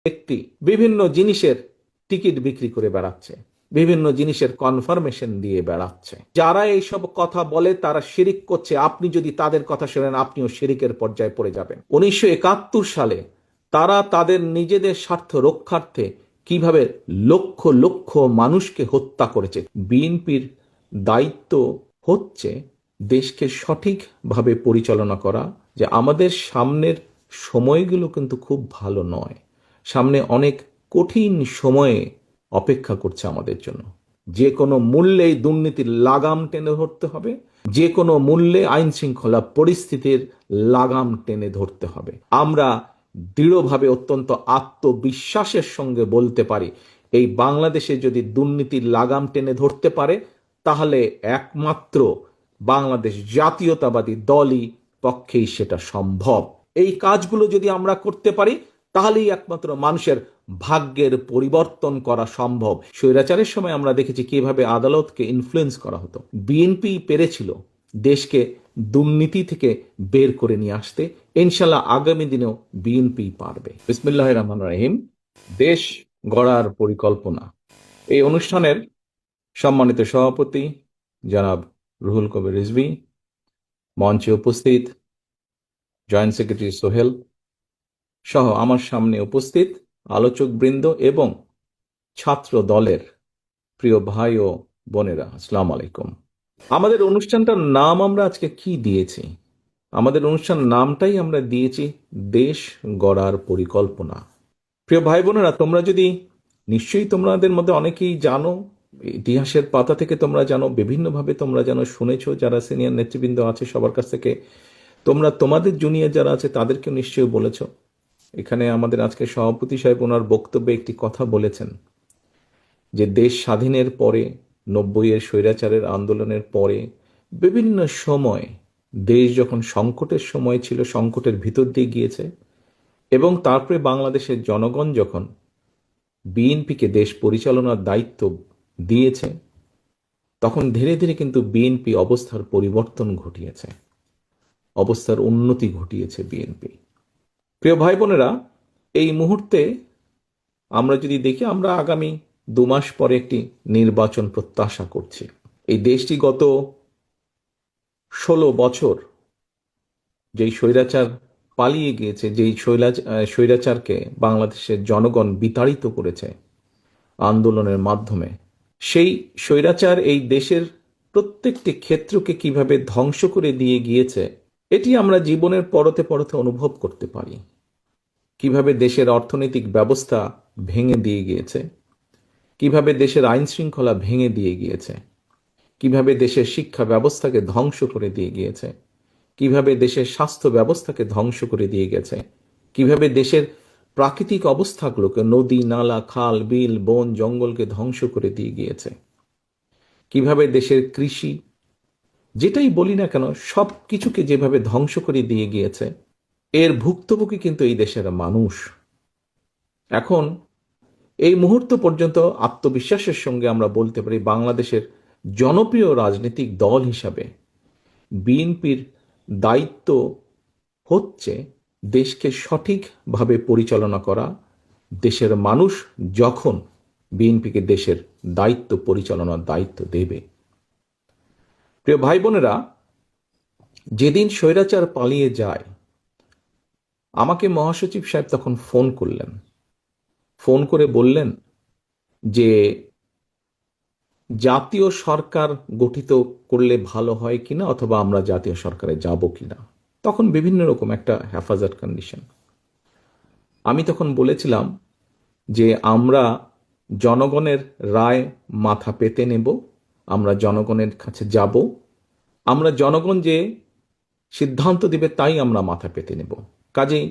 ব্যক্তি বিভিন্ন জিনিসের টিকিট বিক্রি করে বেড়াচ্ছে, বিভিন্ন জিনিসের কনফার্মেশন দিয়ে বেড়াচ্ছে। যারা এইসব কথা বলে তারা শিরিক করছে। আপনি যদি তাদের কথা শোনেন আপনিও শিরিকের পর্যায়ে পড়ে যাবেন। 1971 সালে তারা তাদের নিজেদের স্বার্থ রক্ষার্থে কিভাবে লক্ষ লক্ষ মানুষকে হত্যা করেছে। বিএনপির দায়িত্ব হচ্ছে দেশকে সঠিকভাবে পরিচালনা করা। যে আমাদের সামনের সময়গুলো কিন্তু খুব ভালো নয়, সামনে অনেক কঠিন সময়ে অপেক্ষা করছে আমাদের জন্য। যে কোনো মূল্যে দুর্নীতির লাগাম টেনে ধরতে হবে, যে কোনো মূল্যে আইন শৃঙ্খলা পরিস্থিতির লাগাম টেনে ধরতে হবে। আমরা দৃঢ়ভাবে অত্যন্ত আত্মবিশ্বাসের সঙ্গে বলতে পারি, এই বাংলাদেশে যদি দুর্নীতির লাগাম টেনে ধরতে পারে তাহলে একমাত্র বাংলাদেশ জাতীয়তাবাদী দলই পক্ষেই সেটা সম্ভব। এই কাজগুলো যদি আমরা করতে পারি তাহলেই একমাত্র মানুষের ভাগ্যের পরিবর্তন করা সম্ভব। স্বৈরাচারের সময় আমরা দেখেছি কিভাবে আদালতকে ইনফ্লুয়েন্স করা হতো। বিএনপি পেরেছিল দেশকে দুর্নীতি থেকে বের করে নিয়ে আসতে। ইনশাল্লাহ আগামী দিনেও বিএনপি পারবে। বিসমিল্লাহির রহমানির রহিম। দেশ গড়ার পরিকল্পনা, এই অনুষ্ঠানের সম্মানিত সভাপতি জনাব রুহুল কবির রিজভী, মঞ্চে উপস্থিত জয়েন্ট সেক্রেটারি সোহেল সহ আমার সামনে উপস্থিত আলোচক বৃন্দ এবং ছাত্র দলের প্রিয় ভাই ও বোনেরা, আসসালাম আলাইকুম। আমাদের অনুষ্ঠানটার নাম আমরা আজকে কি দিয়েছি? আমাদের অনুষ্ঠান নামটাই আমরা দিয়েছি দেশ গড়ার পরিকল্পনা। প্রিয় ভাই বোনেরা, তোমরা যদি নিশ্চয়ই তোমাদের মধ্যে অনেকেই জানো, ইতিহাসের পাতা থেকে তোমরা জানো, বিভিন্নভাবে তোমরা জানো, শুনেছো, যারা সিনিয়র নেতৃবৃন্দ আছে সবার কাছ থেকে তোমরা তোমাদের জুনিয়র যারা আছে তাদেরকে নিশ্চয়ই বলেছো। এখানে আমাদের আজকে সভাপতি সাহেব ওনার বক্তব্যে একটি কথা বলেছেন যে দেশ স্বাধীনের পরে, 90-এর স্বৈরাচারের আন্দোলনের পরে বিভিন্ন সময় দেশ যখন সংকটের সময় ছিল, সংকটের ভিতর দিয়ে গিয়েছে, এবং তারপরে বাংলাদেশের জনগণ যখন বিএনপিকে দেশ পরিচালনার দায়িত্ব দিয়েছে তখন ধীরে ধীরে কিন্তু বিএনপি অবস্থার পরিবর্তন ঘটিয়েছে, অবস্থার উন্নতি ঘটিয়েছে বিএনপি। প্রিয় ভাই বোনেরা, এই মুহূর্তে আমরা যদি দেখি, আমরা আগামী 2 মাস পরে একটি নির্বাচন প্রত্যাশা করছি। এই দেশটি গত 16 বছর যেই স্বৈরাচার পালিয়ে গিয়েছে, যেই স্বৈরাচারকে বাংলাদেশের জনগণ বিতাড়িত করেছে আন্দোলনের মাধ্যমে, সেই স্বৈরাচার এই দেশের প্রত্যেকটি ক্ষেত্রকে কিভাবে ধ্বংস করে দিয়ে গিয়েছে এটি আমরা জীবনের পরতে পরতে অনুভব করতে পারি। কিভাবে দেশের অর্থনৈতিক ব্যবস্থা ভেঙে দিয়ে গিয়েছে, কিভাবে দেশের আইন শৃঙ্খলা ভেঙে দিয়ে গিয়েছে, কিভাবে দেশের শিক্ষা ব্যবস্থাকে ধ্বংস করে দিয়ে গিয়েছে, কিভাবে দেশের স্বাস্থ্য ব্যবস্থাকে ধ্বংস করে দিয়ে গেছে, কিভাবে দেশের প্রাকৃতিক অবস্থাগুলোকে, নদী নালা খাল বিল বন জঙ্গলকে ধ্বংস করে দিয়ে গিয়েছে, কিভাবে দেশের কৃষি যেটাই বলি না কেন সব কিছুকে যেভাবে ধ্বংস করে দিয়ে গিয়েছে। এর ভুক্তভোগী কিন্তু এই দেশের মানুষ। এখন এই মুহূর্ত পর্যন্ত আত্মবিশ্বাসের সঙ্গে আমরা বলতে পারি বাংলাদেশের জনপ্রিয় রাজনৈতিক দল হিসাবে বিএনপির দায়িত্ব হচ্ছে দেশকে সঠিকভাবে পরিচালনা করা। দেশের মানুষ যখন বিএনপিকে দেশের দায়িত্ব পরিচালনার দায়িত্ব দেবে, প্রিয় ভাই বোনেরা, যেদিন স্বৈরাচার পালিয়ে যায় আমাকে মহাসচিব সাহেব তখন ফোন করলেন, ফোন করে বললেন যে জাতীয় সরকার গঠিত করলে ভালো হয় কিনা, অথবা আমরা জাতীয় সরকারে যাব কিনা। তখন বিভিন্ন রকম একটা হেফাজত কন্ডিশন। আমি তখন বলেছিলাম যে আমরা জনগণের রায় মাথা পেতে নেব, আমরা জনগণের কাছে যাব, আমরা জনগণ যে সিদ্ধান্ত দিবে তাই আমরা মাথা পেতে নেব। কাজেই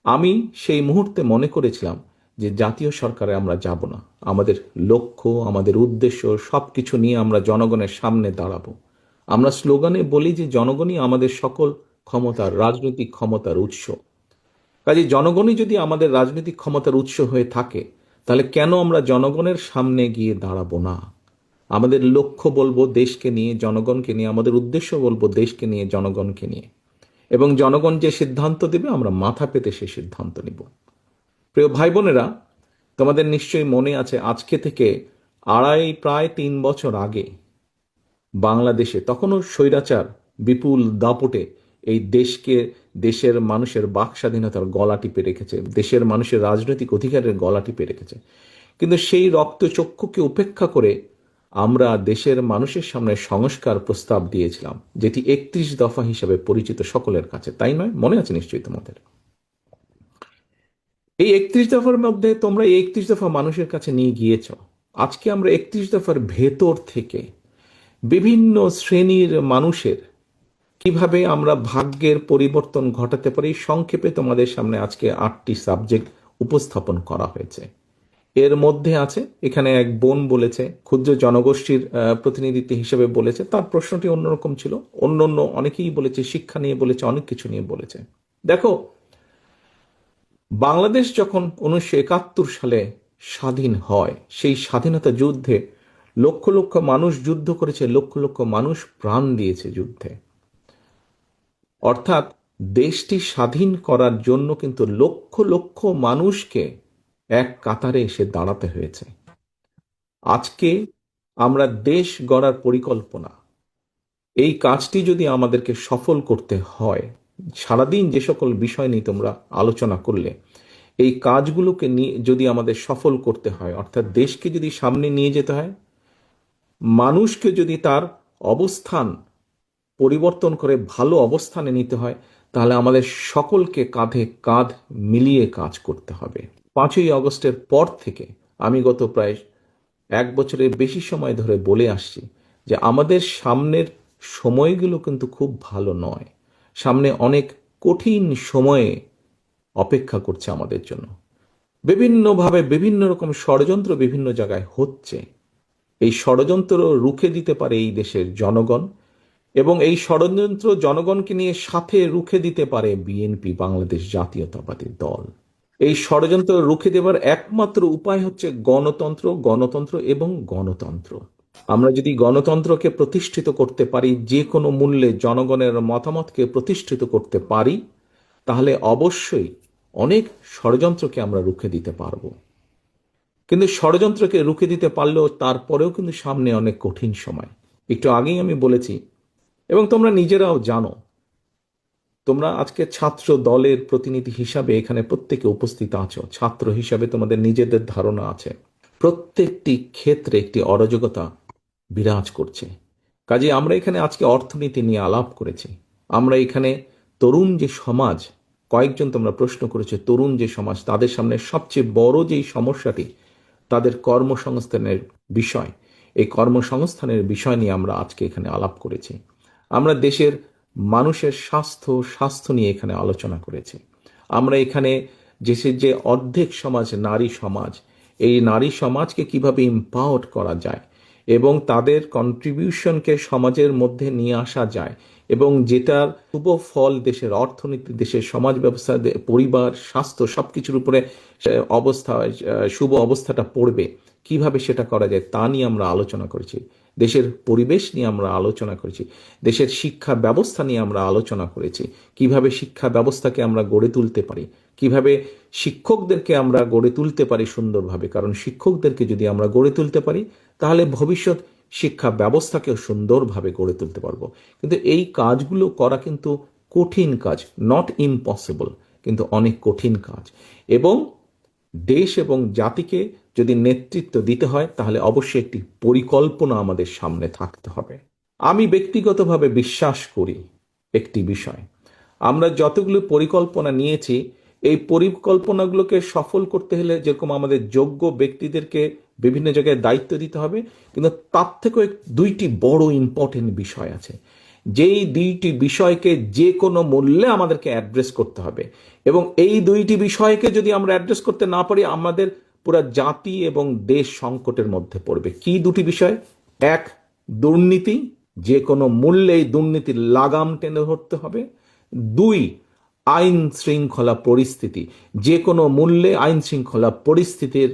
আমি সেই মুহূর্তে মনে করেছিলাম যে জাতীয় সরকারে আমরা যাব না। আমাদের লক্ষ্য, আমাদের উদ্দেশ্য সবকিছু নিয়ে আমরা জনগণের সামনে দাঁড়াবো। আমরা স্লোগানে বলি যে জনগণই আমাদের সকল ক্ষমতার, রাজনৈতিক ক্ষমতার উৎস। কাজে জনগণই যদি আমাদের রাজনৈতিক ক্ষমতার উৎস হয়ে থাকে তাহলে কেন আমরা জনগণের সামনে গিয়ে দাঁড়াবো না? আমাদের লক্ষ্য বলবো দেশকে নিয়ে, জনগণকে নিয়ে, আমাদের উদ্দেশ্য বলবো দেশকে নিয়ে, জনগণকে নিয়ে, এবং জনগণ যে সিদ্ধান্ত দেবে আমরা মাথা পেতে সে সিদ্ধান্ত নিব। প্রিয় ভাই বোনেরা, তোমাদের নিশ্চয়ই মনে আছে আজকে থেকে প্রায় 3 বছর আগে বাংলাদেশে তখনও স্বৈরাচার বিপুল দাপটে এই দেশের মানুষের বাক স্বাধীনতার গলা টিপে রেখেছে, দেশের মানুষের রাজনৈতিক অধিকারের গলা টিপে রেখেছে। কিন্তু সেই রক্তচক্ষুকে উপেক্ষা করে আমরা দেশের মানুষের সামনে সংস্কার প্রস্তাব দিয়েছিলাম, যেটি 31 দফা হিসেবে পরিচিত সকলের কাছে, তাই নয়? মনে আছে নিশ্চয়ই তোমাদের। এই 31 দফার মধ্যে তোমরা এই 31 দফা মানুষের কাছে নিয়ে গিয়েছ। আজকে আমরা 31 দফার ভেতর থেকে বিভিন্ন শ্রেণীর মানুষের কিভাবে আমরা ভাগ্যের পরিবর্তন ঘটাতে পারি, সংক্ষেপে তোমাদের সামনে আজকে 8টি সাবজেক্ট উপস্থাপন করা হয়েছে। এর মধ্যে আছে, এখানে এক বোন বলেছে, ক্ষুদ্র জনগোষ্ঠীর প্রতিনিধিত্ব হিসেবে বলেছে, তার প্রশ্নটি অন্যরকম ছিল। অন্য অনেকেই বলেছে, শিক্ষা নিয়ে বলেছে, অনেক কিছু নিয়ে বলেছে। দেখো, বাংলাদেশ যখন 1971 সালে স্বাধীন হয়, সেই স্বাধীনতা যুদ্ধে লক্ষ লক্ষ মানুষ যুদ্ধ করেছে, লক্ষ লক্ষ মানুষ প্রাণ দিয়েছে যুদ্ধে। অর্থাৎ দেশটি স্বাধীন করার জন্য কিন্তু লক্ষ লক্ষ মানুষকে এক কাতারে এসে দাঁড়াতে হয়েছে। আজকে আমরা দেশ গড়ার পরিকল্পনা, এই কাজটি যদি আমাদেরকে সফল করতে হয়, সারাদিন যে সকল বিষয় নিয়ে তোমরা আলোচনা করলে, এই কাজগুলোকে নিয়ে যদি আমাদের সফল করতে হয়, অর্থাৎ দেশকে যদি সামনে নিয়ে যেতে হয়, মানুষকে যদি তার অবস্থান পরিবর্তন করে ভালো অবস্থানে নিতে হয়, তাহলে আমাদের সকলকে কাঁধে কাঁধ মিলিয়ে কাজ করতে হবে। 5ই আগস্টের পর থেকে আমি গত প্রায় 1 বছরের বেশি সময় ধরে বলে আসছি যে আমাদের সামনের সময়গুলো কিন্তু খুব ভালো নয়। সামনে অনেক কঠিন সময়ে অপেক্ষা করছে আমাদের জন্য। বিভিন্নভাবে বিভিন্ন রকম ষড়যন্ত্র বিভিন্ন জায়গায় হচ্ছে। এই ষড়যন্ত্র রুখে দিতে পারে এই দেশের জনগণ, এবং এই ষড়যন্ত্র জনগণকে নিয়ে সাথে রুখে দিতে পারে বিএনপি, বাংলাদেশ জাতীয়তাবাদী দল। এই ষড়যন্ত্র রুখে দেবার একমাত্র উপায় হচ্ছে গণতন্ত্র, গণতন্ত্র এবং গণতন্ত্র। আমরা যদি গণতন্ত্রকে প্রতিষ্ঠিত করতে পারি, যে কোনো মূল্যে জনগণের মতামতকে প্রতিষ্ঠিত করতে পারি, তাহলে অবশ্যই অনেক ষড়যন্ত্রকে আমরা রুখে দিতে পারবো। কিন্তু ষড়যন্ত্রকে রুখে দিতে পারলেও তারপরেও কিন্তু সামনে অনেক কঠিন সময়। একটু আগেই আমি বলেছি, এবং তোমরা নিজেরাও জানো, তোমরা আজকে ছাত্র দলের প্রতিনিধি হিসাবে এখানে প্রত্যেকে উপস্থিত আছো। ছাত্র হিসাবে তোমাদের নিজেদের ধারণা আছে, প্রত্যেকটি ক্ষেত্রে একটি অরাজকতা বিরাজ করছে। কাজে আমরা এখানে আজকে অর্থনীতি নিয়ে আলাপ করেছি। আমরা এখানে তরুণ যে সমাজ, কয়েকজন তোমরা প্রশ্ন করেছে, তরুণ যে সমাজ, তাদের সামনে সবচেয়ে বড় যেই সমস্যাটি, তাদের কর্মসংস্থানের বিষয়, এই কর্মসংস্থানের বিষয় নিয়ে আমরা আজকে এখানে আলাপ করেছি। আমরা দেশের মানুষের স্বাস্থ্য নিয়ে এখানে আলোচনা করেছি। আমরা এখানে দেশের যে অর্ধেক সমাজ নারী সমাজ, এই নারী সমাজকে কিভাবে এম্পাওয়ার করা যায় এবং তাদের কন্ট্রিবিউশনকে সমাজের মধ্যে নিয়ে আসা যায়, এবং যেটার শুভ ফল দেশের অর্থনীতি, দেশের সমাজ ব্যবস্থা, পরিবার, স্বাস্থ্য সবকিছুর উপরে শুভ অবস্থাটা পড়বে, কিভাবে সেটা করা যায় তা নিয়ে আমরা আলোচনা করেছি। দেশের পরিবেশ নিয়ে আমরা আলোচনা করেছি। দেশের শিক্ষা ব্যবস্থা নিয়ে আমরা আলোচনা করেছি। কিভাবে শিক্ষা ব্যবস্থাকে আমরা গড়ে তুলতে পারি, কিভাবে শিক্ষকদেরকে আমরা গড়ে তুলতে পারি সুন্দরভাবে, কারণ শিক্ষকদেরকে যদি আমরা গড়ে তুলতে পারি, তাহলে ভবিষ্যৎ শিক্ষা ব্যবস্থাকেও সুন্দরভাবে গড়ে তুলতে পারবো। কিন্তু এই কাজগুলো করা কিন্তু কঠিন কাজ, নট ইম্পসিবল, কিন্তু অনেক কঠিন কাজ। এবং দেশ এবং জাতিকে যদি নেতৃত্ব দিতে হয়, তাহলে অবশ্যই একটি পরিকল্পনা আমাদের সামনে থাকতে হবে। আমি ব্যক্তিগতভাবে বিশ্বাস করি একটি বিষয়, আমরা যতগুলো পরিকল্পনা নিয়েছি, এই পরিকল্পনাগুলোকে সফল করতে হলে যেরকম আমাদের যোগ্য ব্যক্তিদেরকে বিভিন্ন জায়গায় দায়িত্ব দিতে হবে, কিন্তু তার থেকেও 2টি বড় ইম্পর্টেন্ট বিষয় আছে, যেই 2টি বিষয়কে যে কোনো মূল্যে আমাদেরকে অ্যাড্রেস করতে হবে। এবং এই 2টি বিষয়কে যদি আমরা অ্যাড্রেস করতে না পারি, আমাদের পুরা জাতি এবং দেশ সংকটের মধ্যে পড়বে। কি 2টি বিষয়? এক, দুর্নীতি, যে কোনো মূল্যে এই দুর্নীতির লাগাম টেনে ধরতে হবে। 2, আইন শৃঙ্খলা পরিস্থিতি, যে কোনো মূল্যে আইন শৃঙ্খলা পরিস্থিতির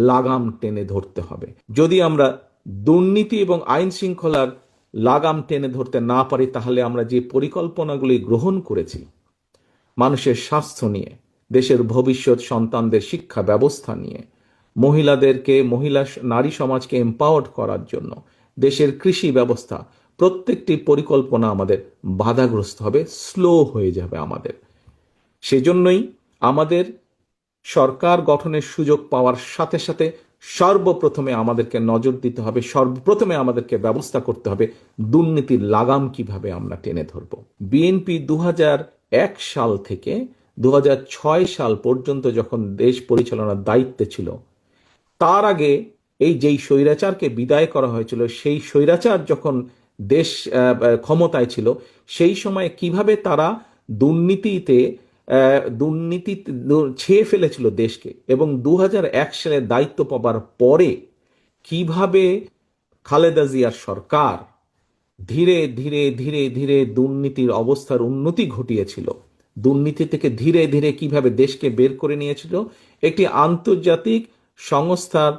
লাগাম টেনে ধরতে হবে। যদি আমরা দুর্নীতি এবং আইন শৃঙ্খলার লাগাম টেনে ধরতে না পারি, তাহলে আমরা যে পরিকল্পনাগুলি গ্রহণ করেছি মানুষের স্বাস্থ্য নিয়ে, দেশের ভবিষ্যৎ সন্তানদের শিক্ষা ব্যবস্থা নিয়ে, নারী সমাজকে এম্পাওয়ার্ড করার জন্য, দেশের কৃষি ব্যবস্থা, প্রত্যেকটি পরিকল্পনা আমাদের বাধাগ্রস্ত হবে, স্লো হয়ে যাবে আমাদের। সেজন্যই আমাদের সরকার গঠনের সুযোগ পাওয়ার সাথে সাথে সর্বপ্রথমে আমাদেরকে নজর দিতে হবে, সর্বপ্রথমে আমাদেরকে ব্যবস্থা করতে হবে দুর্নীতির লাগাম কিভাবে আমরা টেনে ধরব। বিএনপি 2001 সাল থেকে 2006 সাল পর্যন্ত যখন দেশ পরিচালনার দায়িত্বে ছিল, তার আগে যেই স্বৈরাচারকে বিদায় করা হয়েছিল, সেই স্বৈরাচার যখন দেশ ক্ষমতায় ছিল, সেই সময় কিভাবে তারা দুর্নীতিতে দুর্নীতি ছেয়ে ফেলেছিল দেশকে, এবং 2001 সালে দায়িত্ব পাবার পরে কিভাবে খালেদা জিয়ার সরকার ধীরে ধীরে ধীরে ধীরে দুর্নীতির অবস্থার উন্নতি ঘটিয়েছিল, দুর্নীতি থেকে ধীরে ধীরে কিভাবে দেশকে বের করে নিয়েছিল, একটি আন্তর্জাতিক সংস্থার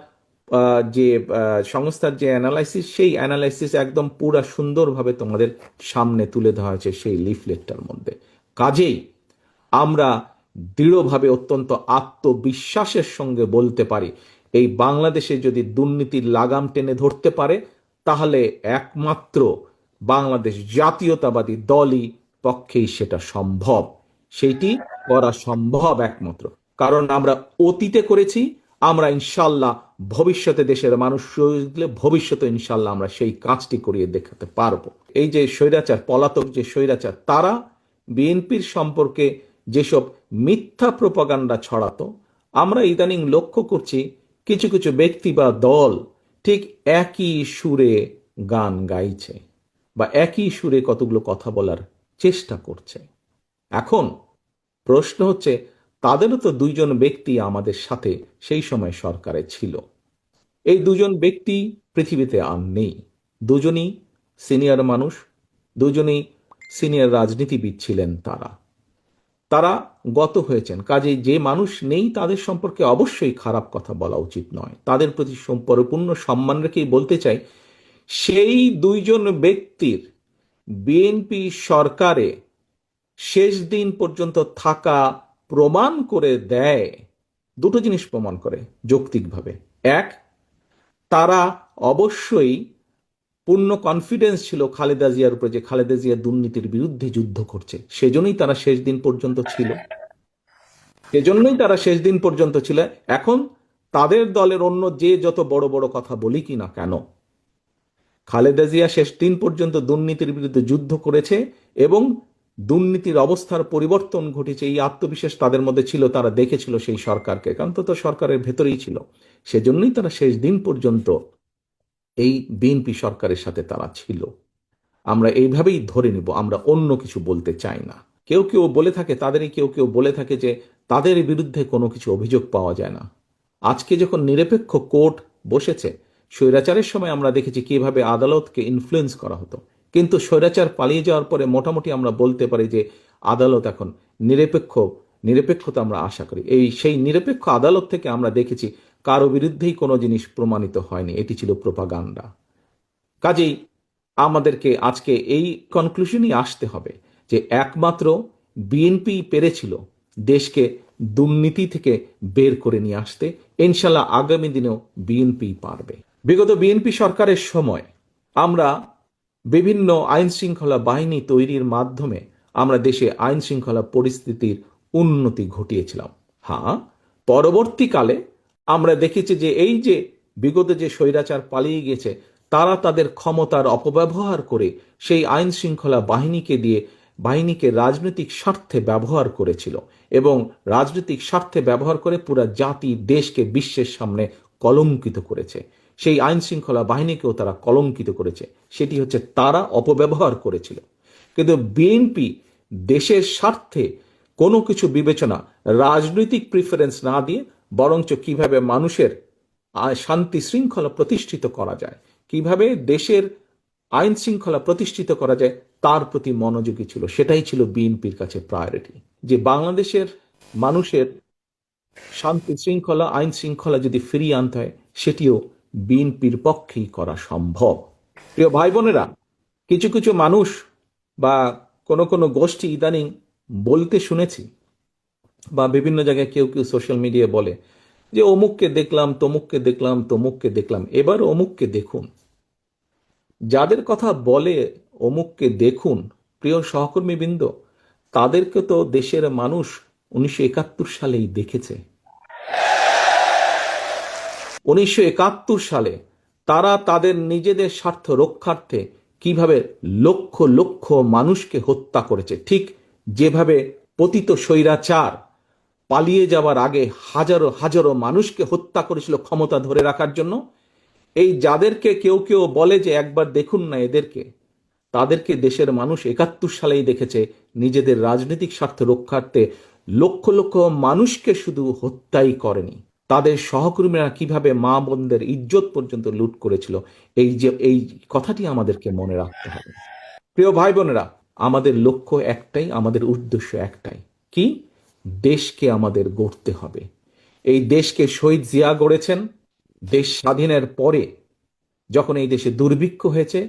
যে অ্যানালাইসিস, সেই অ্যানালাইসিস একদম পুরা সুন্দরভাবে তোমাদের সামনে তুলে ধরা হয়েছে সেই লিফলেটটার মধ্যে। কাজেই আমরা দৃঢ়ভাবে, অত্যন্ত আত্মবিশ্বাসের সঙ্গে বলতে পারি, এই বাংলাদেশে যদি দুর্নীতির লাগাম টেনে ধরতে পারে, তাহলে একমাত্র বাংলাদেশ জাতীয়তাবাদী দলই পক্ষেই সেটা সম্ভব। সেইটি করা সম্ভব একমাত্র কারণ আমরা অতীতে করেছি, আমরা ইনশাল্লাহ ভবিষ্যতে দেশের মানুষ দিলে ভবিষ্যতে ইনশাল্লাহ আমরা সেই কাজটি করিয়ে দেখাতে পারবো। এই যে স্বৈরাচার, পলাতক যে স্বৈরাচার, তারা বিএনপির সম্পর্কে যেসব মিথ্যা প্রপাগান্ডা ছড়াতো, আমরা ইদানিং লক্ষ্য করছি কিছু কিছু ব্যক্তি বা দল ঠিক একই সুরে গান গাইছে বা একই সুরে কতগুলো কথা বলার চেষ্টা করছে। এখন প্রশ্ন হচ্ছে, তাদেরও তো দুইজন ব্যক্তি আমাদের সাথে সেই সময় সরকারে ছিল। এই দুজন ব্যক্তি পৃথিবীতে আর নেই। দুজনই সিনিয়র মানুষ, দুজনই সিনিয়র রাজনীতিবিদ ছিলেন। তারা গত হয়েছেন। কাজেই যে মানুষ নেই তাদের সম্পর্কে অবশ্যই খারাপ কথা বলা উচিত নয়। তাদের প্রতি পরিপূর্ণ সম্মান রেখেই বলতে চাই, সেই দুইজন ব্যক্তির বিএনপি সরকারে শেষ দিন পর্যন্ত থাকা প্রমাণ করে দেয়, দুটো জিনিস প্রমাণ করে যৌক্তিকভাবে। এক, তারা অবশ্যই পূর্ণ কনফিডেন্স ছিল খালেদা জিয়ার উপরে যে খালেদা জিয়া দুর্নীতির বিরুদ্ধে যুদ্ধ করছে, সেজন্যই তারা শেষ দিন পর্যন্ত ছিল। এখন তাদের দলের অন্য যে যত বড় বড় কথা বলি কি না কেন, খালেদা জিয়া শেষ দিন পর্যন্ত দুর্নীতির বিরুদ্ধে যুদ্ধ করেছে এবং দুর্নীতির অবস্থার পরিবর্তন ঘটেছে, এই আত্মবিশ্বাস তাদের মধ্যে ছিল। তারা দেখেছিল সেই সরকারকে, কারণ তো সরকারের ভেতরেই ছিল, সেজন্যই তারা শেষ দিন পর্যন্ত এই বিএনপি সরকারের সাথে তারা ছিল। আমরা এইভাবেই ধরে নিব, আমরা অন্য কিছু বলতে চাই না। কেউ কেউ বলে থাকে, কেউ কেউ বলে থাকে যে তাদের বিরুদ্ধে কোনো কিছু অভিযোগ পাওয়া যায় না। আজকে যখন নিরপেক্ষ কোর্ট বসেছে, স্বৈরাচারের সময় আমরা দেখেছি কিভাবে আদালতকে ইনফ্লুয়েন্স করা হতো, কিন্তু স্বৈরাচার পালিয়ে যাওয়ার পরে মোটামুটি আমরা বলতে পারি যে আদালত এখন নিরপেক্ষতা আমরা আশা করি। সেই নিরপেক্ষ আদালত থেকে আমরা দেখেছি কারো বিরুদ্ধেই কোনো জিনিস প্রমাণিত হয়নি, এটি ছিল প্রোপাগান্ডা। কাজেই আমাদেরকে আজকে এই কনক্লুশনই আসতে হবে যে একমাত্র বিএনপি পেরেছিল দেশকে দুর্নীতি থেকে বের করে নিয়ে আসতে। ইনশাল্লাহ আগামী দিনেও বিএনপি পারবে। বিগত বিএনপি সরকারের সময় আমরা বিভিন্ন আইন শৃঙ্খলা বাহিনী তৈরির মাধ্যমে আমরা দেশে আইন শৃঙ্খলা পরিস্থিতির উন্নতি ঘটিয়েছিলাম। হ্যাঁ, পরবর্তীকালে আমরা দেখেছি যে এই যে বিগত যে স্বৈরাচার পালিয়ে গেছে, তারা তাদের ক্ষমতার অপব্যবহার করে সেই আইন শৃঙ্খলা বাহিনীকে রাজনৈতিক স্বার্থে ব্যবহার করেছিল এবং রাজনৈতিক স্বার্থে ব্যবহার করে পুরা জাতি দেশকে বিশ্বের সামনে কলঙ্কিত করেছে। সেই আইন শৃঙ্খলা বাহিনীকেও তারা কলঙ্কিত করেছে, সেটি হচ্ছে তারা অপব্যবহার করেছিল। কিন্তু বিএনপি দেশের স্বার্থে কোনো কিছু বিবেচনা, রাজনৈতিক প্রিফারেন্স না দিয়ে বরঞ্চ কিভাবে মানুষের শান্তি শৃঙ্খলা প্রতিষ্ঠিত করা যায়, কিভাবে দেশের আইন শৃঙ্খলা প্রতিষ্ঠিত করা যায়, তার প্রতি মনোযোগী ছিল। সেটাই ছিল বিএনপির কাছে প্রায়োরিটি, যে বাংলাদেশের মানুষের শান্তি শৃঙ্খলা, আইন শৃঙ্খলা যদি ফিরিয়ে আনতে হয়, সেটিও বিএনপির পক্ষেই করা সম্ভব। প্রিয় ভাই বোনেরা, কিছু কিছু মানুষ বা কোনো গোষ্ঠী ইদানিং বলতে শুনেছি বা বিভিন্ন জায়গায় কেউ কেউ সোশ্যাল মিডিয়ায় বলে যে অমুককে দেখলাম, তমুককে দেখলাম, তমুককে দেখলাম। এবার অমুককে দেখুন, যাদের কথা বলে অমুককে দেখুন, প্রিয় সহকর্মীবৃন্দ, তাদেরকে তো দেশের মানুষ 1971 সালেই দেখেছে। 1971 সালে তারা তাদের নিজেদের স্বার্থ রক্ষার্থে কিভাবে লক্ষ লক্ষ মানুষকে হত্যা করেছে, ঠিক যেভাবে পতিত স্বৈরাচার পালিয়ে যাওয়ার আগে হাজারো হাজারো মানুষকে হত্যা করেছিল ক্ষমতা ধরে রাখার জন্য। এই যাদেরকে কেউ কেউ বলে যে একবার দেখুন না এদেরকে, তাদেরকে দেশের মানুষ 71 সালেই দেখেছে নিজেদের রাজনৈতিক স্বার্থ রক্ষার্থে লক্ষ লক্ষ মানুষকে শুধু হত্যাই করেনি, তাদের সহকর্মীরা কিভাবে মা বোনদের ইজ্জত পর্যন্ত লুট করেছিল। এই কথাটি আমাদেরকে মনে রাখতে হবে। প্রিয় ভাই বোনেরা, আমাদের লক্ষ্য একটাই, আমাদের উদ্দেশ্য একটাই, কি? দেশকে আমাদের গড়তে হবে। এই দেশকে শহীদ জিয়া গড়েছেন। দেশ স্বাধীনের পরে যখন এই দেশে দুর্ভিক্ষ হয়েছে,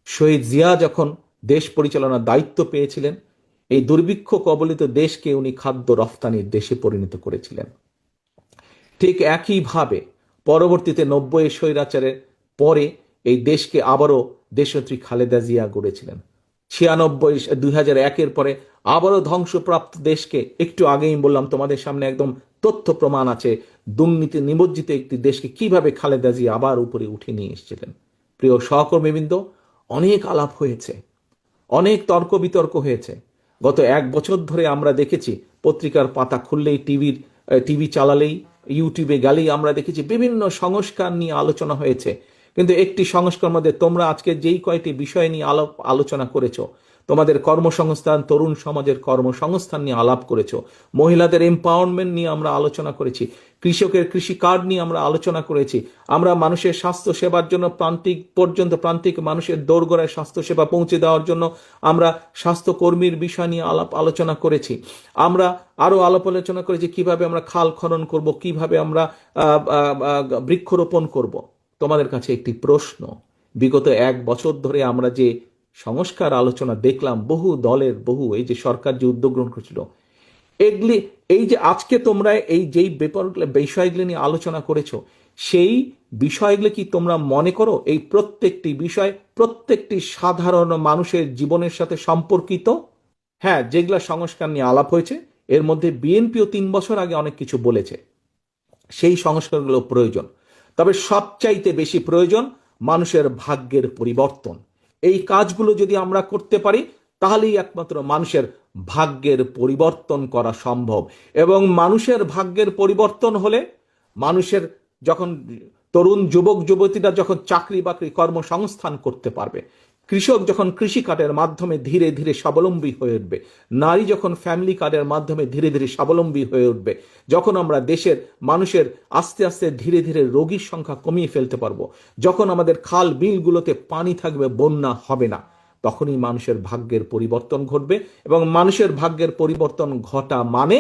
শহীদ জিয়া যখন দেশ পরিচালনার দায়িত্ব পেয়েছিলেন, এই দুর্ভিক্ষ কবলিত দেশকে উনি খাদ্য রফতানির দেশে পরিণত করেছিলেন। ঠিক একইভাবে পরবর্তীতে 90 স্বৈরাচারের পরে এই দেশকে আবারও দেশনেত্রী খালেদা জিয়া গড়েছিলেন। 2001-এর পরে আবারও ধ্বংসপ্রাপ্ত দেশকে, একটু আগেই বললাম তোমাদের সামনে একদম তথ্য প্রমাণ আছে, দুর্নীতি নিমজ্জিত একটি দেশকে কিভাবে খালেদা জিয়া আবার উপরে উঠে নিয়ে এসেছিলেন। প্রিয় সহকর্মীবৃন্দ, অনেক আলাপ হয়েছে, অনেক তর্ক বিতর্ক হয়েছে। গত 1 বছর ধরে আমরা দেখেছি, পত্রিকার পাতা খুললেই, টিভি চালালেই, ইউটিউবে গেলেই আমরা দেখেছি বিভিন্ন সংস্কার নিয়ে আলোচনা হয়েছে। কিন্তু একটি সংস্কার মধ্যে তোমরা আজকে যেই কয়টি বিষয় নিয়ে আলোচনা করেছো, তোমাদের কর্মসংস্থান, তরুণ সমাজের কর্মসংস্থান নিয়ে আলাপ করেছো, মহিলাদের এম্পাওয়ারমেন্ট নিয়ে আমরা আলোচনা করেছি, কৃষকের কৃষি কার্ড নিয়ে আমরা আলোচনা করেছি, আমরা মানুষের স্বাস্থ্য সেবার জন্য প্রান্তিক মানুষের দোরগোড়ায় স্বাস্থ্য সেবা পৌঁছে দেওয়ার জন্য আমরা স্বাস্থ্যকর্মীর বিষয় নিয়ে আলোচনা করেছি। আমরা আরো আলোচনা করেছি কিভাবে আমরা খাল খনন করব, কিভাবে আমরা বৃক্ষরোপণ করব। তোমাদের কাছে একটি প্রশ্ন, বিগত 1 বছর ধরে আমরা যে সংস্কার আলোচনা দেখলাম, বহু দলের এই যে সরকার যে উদ্যোগ গ্রহণ করেছিল, এগুলি, এই যে আজকে তোমরা এই যেই বিষয়গুলি নিয়ে আলোচনা করেছো, সেই বিষয়গুলো কি তোমরা মনে করো এই প্রত্যেকটি বিষয় প্রত্যেকটি সাধারণ মানুষের জীবনের সাথে সম্পর্কিত? হ্যাঁ, যেগুলা সংস্কার নিয়ে আলাপ হয়েছে, এর মধ্যে বিএনপিও 3 বছর আগে অনেক কিছু বলেছে, সেই সংস্কারগুলো প্রয়োজন। তবে সবচাইতে বেশি প্রয়োজন মানুষের ভাগ্যের পরিবর্তন। এই কাজগুলো যদি আমরা করতে পারি, তাহলেই একমাত্র মানুষের ভাগ্যের পরিবর্তন করা সম্ভব। এবং মানুষের ভাগ্যের পরিবর্তন হলে, মানুষের যখন তরুণ যুবক যুবতীরা যখন চাকরি বাকরি কর্মসংস্থান করতে পারবে, কৃষক যখন কৃষি কার্ডের মাধ্যমে ধীরে ধীরে স্বাবলম্বী হয়ে উঠবে, নারী যখন ফ্যামিলি কার্ডের মাধ্যমে ধীরে ধীরে স্বাবলম্বী হয়ে উঠবে, যখন আমরা দেশের মানুষের আস্তে আস্তে ধীরে ধীরে রোগীর সংখ্যা কমিয়ে ফেলতে পারবো, যখন আমাদের খাল বিলগুলোতে পানি থাকবে, বন্যা হবে না, তখনই মানুষের ভাগ্যের পরিবর্তন ঘটবে। এবং মানুষের ভাগ্যের পরিবর্তন ঘটা মানে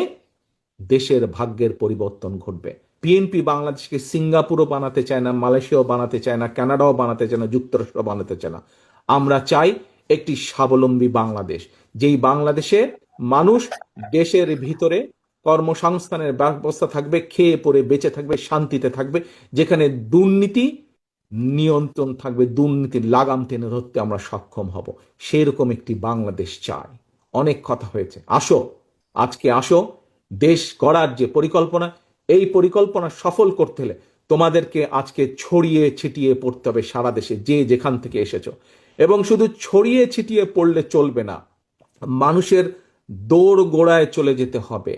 দেশের ভাগ্যের পরিবর্তন ঘটবে। বিএনপি বাংলাদেশকে সিঙ্গাপুরও বানাতে চায় না, মালয়েশিয়াও বানাতে চায় না, কানাডাও বানাতে চায় না, যুক্তরাষ্ট্র বানাতে চায় না। আমরা চাই একটি স্বাবলম্বী বাংলাদেশ, যেই বাংলাদেশে মানুষ দেশের ভিতরে কর্মসংস্থানের ব্যবস্থা থাকবে, খেয়ে পরে বেঁচে থাকবে, শান্তিতে থাকবে, যেখানে দুর্নীতি নিয়ন্ত্রণ থাকবে, দুর্নীতির লাগাম টেনে ধরতে আমরা সক্ষম হব। সেরকম একটি বাংলাদেশ চাই। অনেক কথা হয়েছে, আজকে আসো, দেশ গড়ার যে পরিকল্পনা, এই পরিকল্পনা সফল করতে হলে তোমাদেরকে আজকে ছড়িয়ে ছিটিয়ে পড়তে হবে সারা দেশে, যে যেখান থেকে এসেছো। এবং শুধু ছড়িয়ে ছিটিয়ে পড়লে চলবে না, মানুষের দৌড় গোড়ায় চলে যেতে হবে।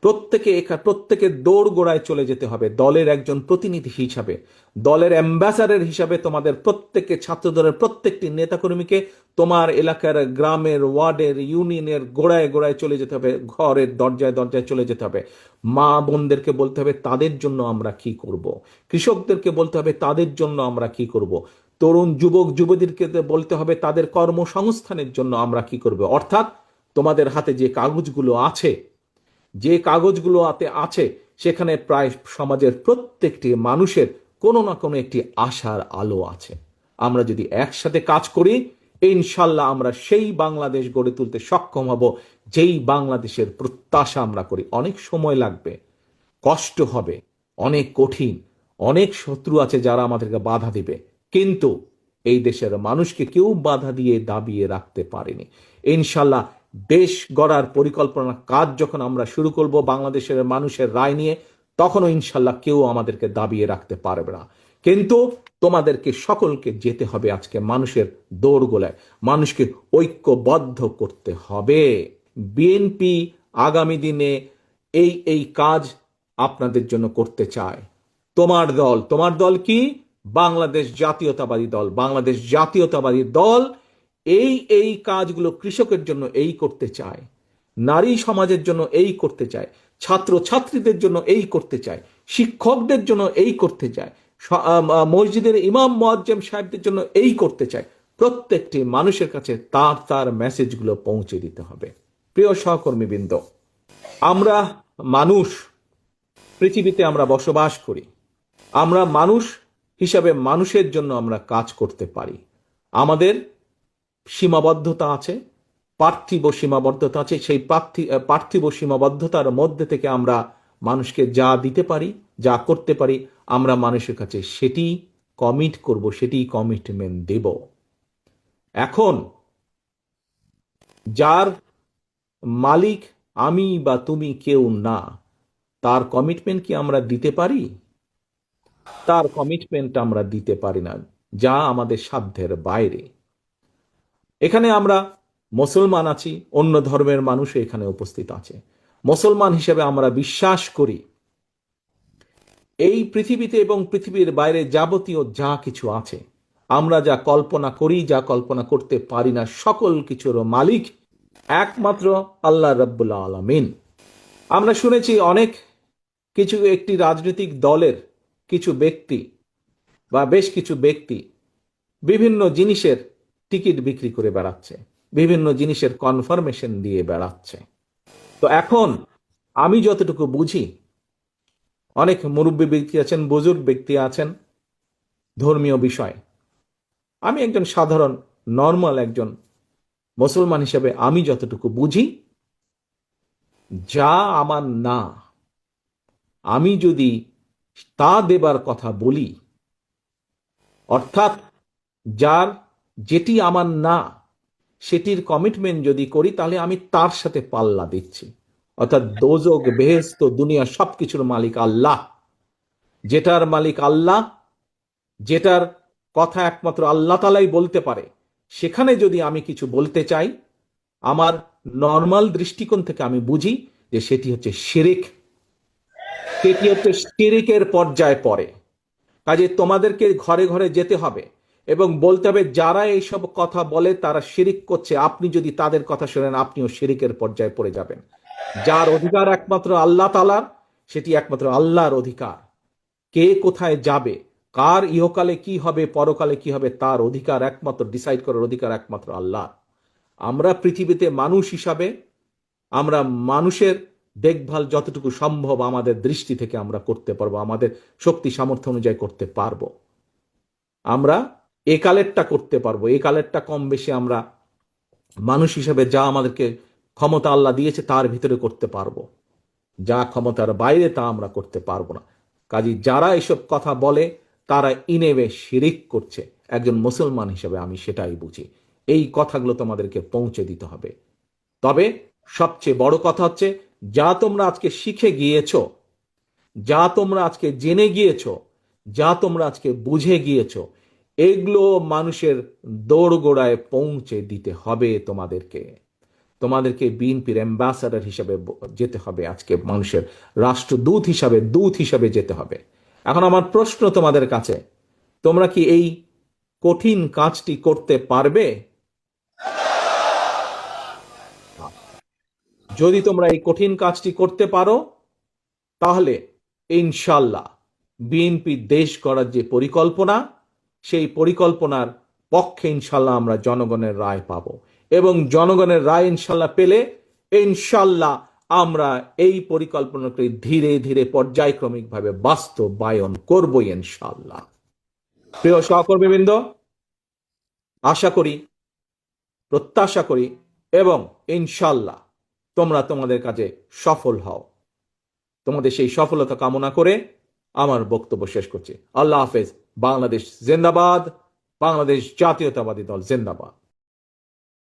প্রত্যেকে দৌড় গোড়ায় চলে যেতে হবে। দলের একজন প্রতিনিধি হিসাবে, দলের অ্যাম্বাসাডার হিসাবে তোমাদের প্রত্যেককে, ছাত্র দলের প্রত্যেকটি নেতাকর্মীকে তোমার এলাকার, গ্রামের, ওয়ার্ডের, ইউনিয়নের গোড়ায় গোড়ায় চলে যেতে হবে, ঘরের দরজায় দরজায় চলে যেতে হবে। মা বোনদেরকে বলতে হবে তাদের জন্য আমরা কি করব, কৃষকদেরকে বলতে হবে তাদের জন্য আমরা কি করব, তরুণ যুবক যুবতীদেরকে বলতে হবে তাদের কর্মসংস্থানের জন্য আমরা কি করব। অর্থাৎ তোমাদের হাতে যে কাগজগুলো আছে, সেখানে প্রায় সমাজের প্রত্যেকটি মানুষের কোনো না কোনো একটি আশার আলো আছে। আমরা যদি একসাথে কাজ করি, ইনশাল্লাহ আমরা সেই বাংলাদেশ গড়ে তুলতে সক্ষম হব, যেই বাংলাদেশের প্রত্যাশা আমরা করি। অনেক সময় লাগবে, কষ্ট হবে, অনেক কঠিন, অনেক শত্রু আছে যারা আমাদেরকে বাধা দিবে, কিন্তু এই দেশের মানুষকে কেউ বাধা দিয়ে দাবিয়ে রাখতে পারেনি। ইনশাল্লাহ দেশ গড়ার পরিকল্পনা কাজ যখন আমরা শুরু করব বাংলাদেশের মানুষের রায় নিয়ে, তখনও ইনশাল্লাহ কেউ আমাদেরকে দাবিয়ে রাখতে পারবে না। কিন্তু তোমাদেরকে সকলকে যেতে হবে আজকে মানুষের দোরগোলায়, মানুষকে ঐক্যবদ্ধ করতে হবে। বিএনপি আগামী দিনে এই কাজ আপনাদের জন্য করতে চায়। তোমার দল কি? বাংলাদেশ জাতীয়তাবাদী দল। বাংলাদেশ জাতীয়তাবাদী দল এই কাজগুলো কৃষকের জন্য এই করতে চায়, নারী সমাজের জন্য এই করতে চায়, ছাত্র ছাত্রীদের জন্য এই করতে চায়, শিক্ষকদের জন্য এই করতে চায়, মসজিদের ইমাম মুয়াজ্জেম সাহেবদের জন্য এই করতে চায়। প্রত্যেকটি মানুষের কাছে তার তার মেসেজগুলো পৌঁছে দিতে হবে। প্রিয় সহকর্মীবৃন্দ, আমরা মানুষ, পৃথিবীতে আমরা বসবাস করি, আমরা মানুষ হিসাবে মানুষের জন্য আমরা কাজ করতে পারি। আমাদের সীমাবদ্ধতা আছে, পার্থিব সীমাবদ্ধতা আছে। সেই পার্থিব সীমাবদ্ধতার মধ্যে থেকে আমরা মানুষকে যা দিতে পারি, যা করতে পারি, আমরা মানুষের কাছে সেটি কমিট করব, সেটি কমিটমেন্ট দেব। এখন যার মালিক আমি বা তুমি কেউ না, তার কমিটমেন্ট কি আমরা দিতে পারি? তার কমিটমেন্ট আমরা দিতে পারি না, যা আমাদের সাধ্যের বাইরে। এখানে আমরা মুসলমান আছি, অন্য ধর্মের মানুষও এখানে উপস্থিত আছে। মুসলমান হিসেবে আমরা বিশ্বাস করি এই পৃথিবীতে এবং পৃথিবীর বাইরে যাবতীয় যা কিছু আছে, আমরা যা কল্পনা করি, যা কল্পনা করতে পারি না, সকল কিছুর মালিক একমাত্র আল্লাহ রাব্বুল আলামিন। আমরা শুনেছি অনেক কিছু একটি রাজনৈতিক দলের কিছু ব্যক্তি বা বেশ কিছু ব্যক্তি বিভিন্ন জিনিসের টিকিট বিক্রি করে বেড়াচ্ছে, বিভিন্ন জিনিসের কনফার্মেশন দিয়ে বেড়াচ্ছে। তো এখন আমি যতটুকু বুঝি, অনেক মুরব্বী ব্যক্তি আছেন, বুজুর্গ ব্যক্তি আছেন ধর্মীয় বিষয়, আমি একজন সাধারণ নর্মাল একজন মুসলমান হিসেবে আমি যতটুকু বুঝি, যা আমার না, আমি যদি তা দেবার কথা বলি, অর্থাৎ যার যেটি আমার না সেটির কমিটমেন্ট যদি করি, তাহলে আমি তার সাথে পাল্লা দিচ্ছি। অর্থাৎ দোজক বেহেশত দুনিয়া সবকিছুর মালিক আল্লাহ, যেটার মালিক আল্লাহ, যেটার কথা একমাত্র আল্লাহ তাআলাই বলতে পারে, সেখানে যদি আমি কিছু বলতে চাই, আমার নর্মাল দৃষ্টিকোণ থেকে আমি বুঝি যে সেটি হচ্ছে শিরিক, সেটি হচ্ছে শিরিকের পর্যায়ে পড়ে। কাজে তোমাদেরকে ঘরে ঘরে যেতে হবে এবং বলতে হবে যারা এইসব কথা বলে তারা শিরিক করছে, আপনি যদি তাদের কথা শোনেন আপনিও শিরিকের পর্যায়ে পড়ে যাবেন। যার অধিকার একমাত্র আল্লাহ তাআলার, সেটি একমাত্র আল্লাহর অধিকার। কে কোথায় যাবে, কার ইহকালে কি হবে, পরকালে কি হবে, তার অধিকার একমাত্র, ডিসাইড করার অধিকার একমাত্র আল্লাহ। আমরা পৃথিবীতে মানুষ হিসাবে আমরা মানুষের দেখভাল যতটুকু সম্ভব আমাদের দৃষ্টি থেকে আমরা করতে পারবো, আমাদের শক্তি সামর্থ্য অনুযায়ী করতে পারবো। আমরা একালেরটা করতে পারবো, একালেরটা কম বেশি আমরা মানুষ হিসাবে যা আমাদেরকে ক্ষমতা আল্লাহ দিয়েছে তার ভিতরে করতে পারবো। যা ক্ষমতার বাইরে তা আমরা করতে পারবো না। কাজী যারা এসব কথা বলে তারা ইনেবে শিরিক করছে। একজন মুসলমান হিসেবে আমি সেটাই বুঝি। এই কথাগুলো তোমাদেরকে পৌঁছে দিতে হবে। তবে সবচেয়ে বড় কথা হচ্ছে, যা তোমরা আজকে শিখে গিয়েছো, যা তোমরা আজকে জেনে গিয়েছো, যা তোমরা আজকে বুঝে গিয়েছো, এগুলো মানুষের দোরগোড়ায় পৌঁছে দিতে হবে। তোমাদেরকে বিএনপির অ্যাম্বাসাডার হিসাবে যেতে হবে, আজকে মানুষের রাষ্ট্রদূত হিসাবে, দূত হিসাবে যেতে হবে। এখন আমার প্রশ্ন তোমাদের কাছে, তোমরা কি এই কঠিন কাজটি করতে পারবে? যদি তোমরা এই কঠিন কাজটি করতে পারো, তাহলে ইনশাল্লাহ বিএনপি দেশ গড়ার যে পরিকল্পনা, সেই পরিকল্পনার পক্ষে ইনশাল্লাহ আমরা জনগণের রায় পাব এবং জনগণের রায় ইনশাল্লাহ পেলে ইনশাল্লাহ আমরা এই পরিকল্পনাকে ধীরে ধীরে পর্যায়ক্রমিকভাবে বাস্তবায়ন করব ইনশাল্লাহ। প্রিয় সহকর্মীবৃন্দ, আশা করি, প্রত্যাশা করি এবং ইনশাল্লাহ তোমরা তোমাদের কাজে সফল হও। তোমাদের সেই সফলতা কামনা করে আমার বক্তব্য শেষ করছি। আল্লাহ হাফেজ। বাংলাদেশ জিন্দাবাদ। বাংলাদেশ জাতীয়তাবাদী দল জিন্দাবাদ।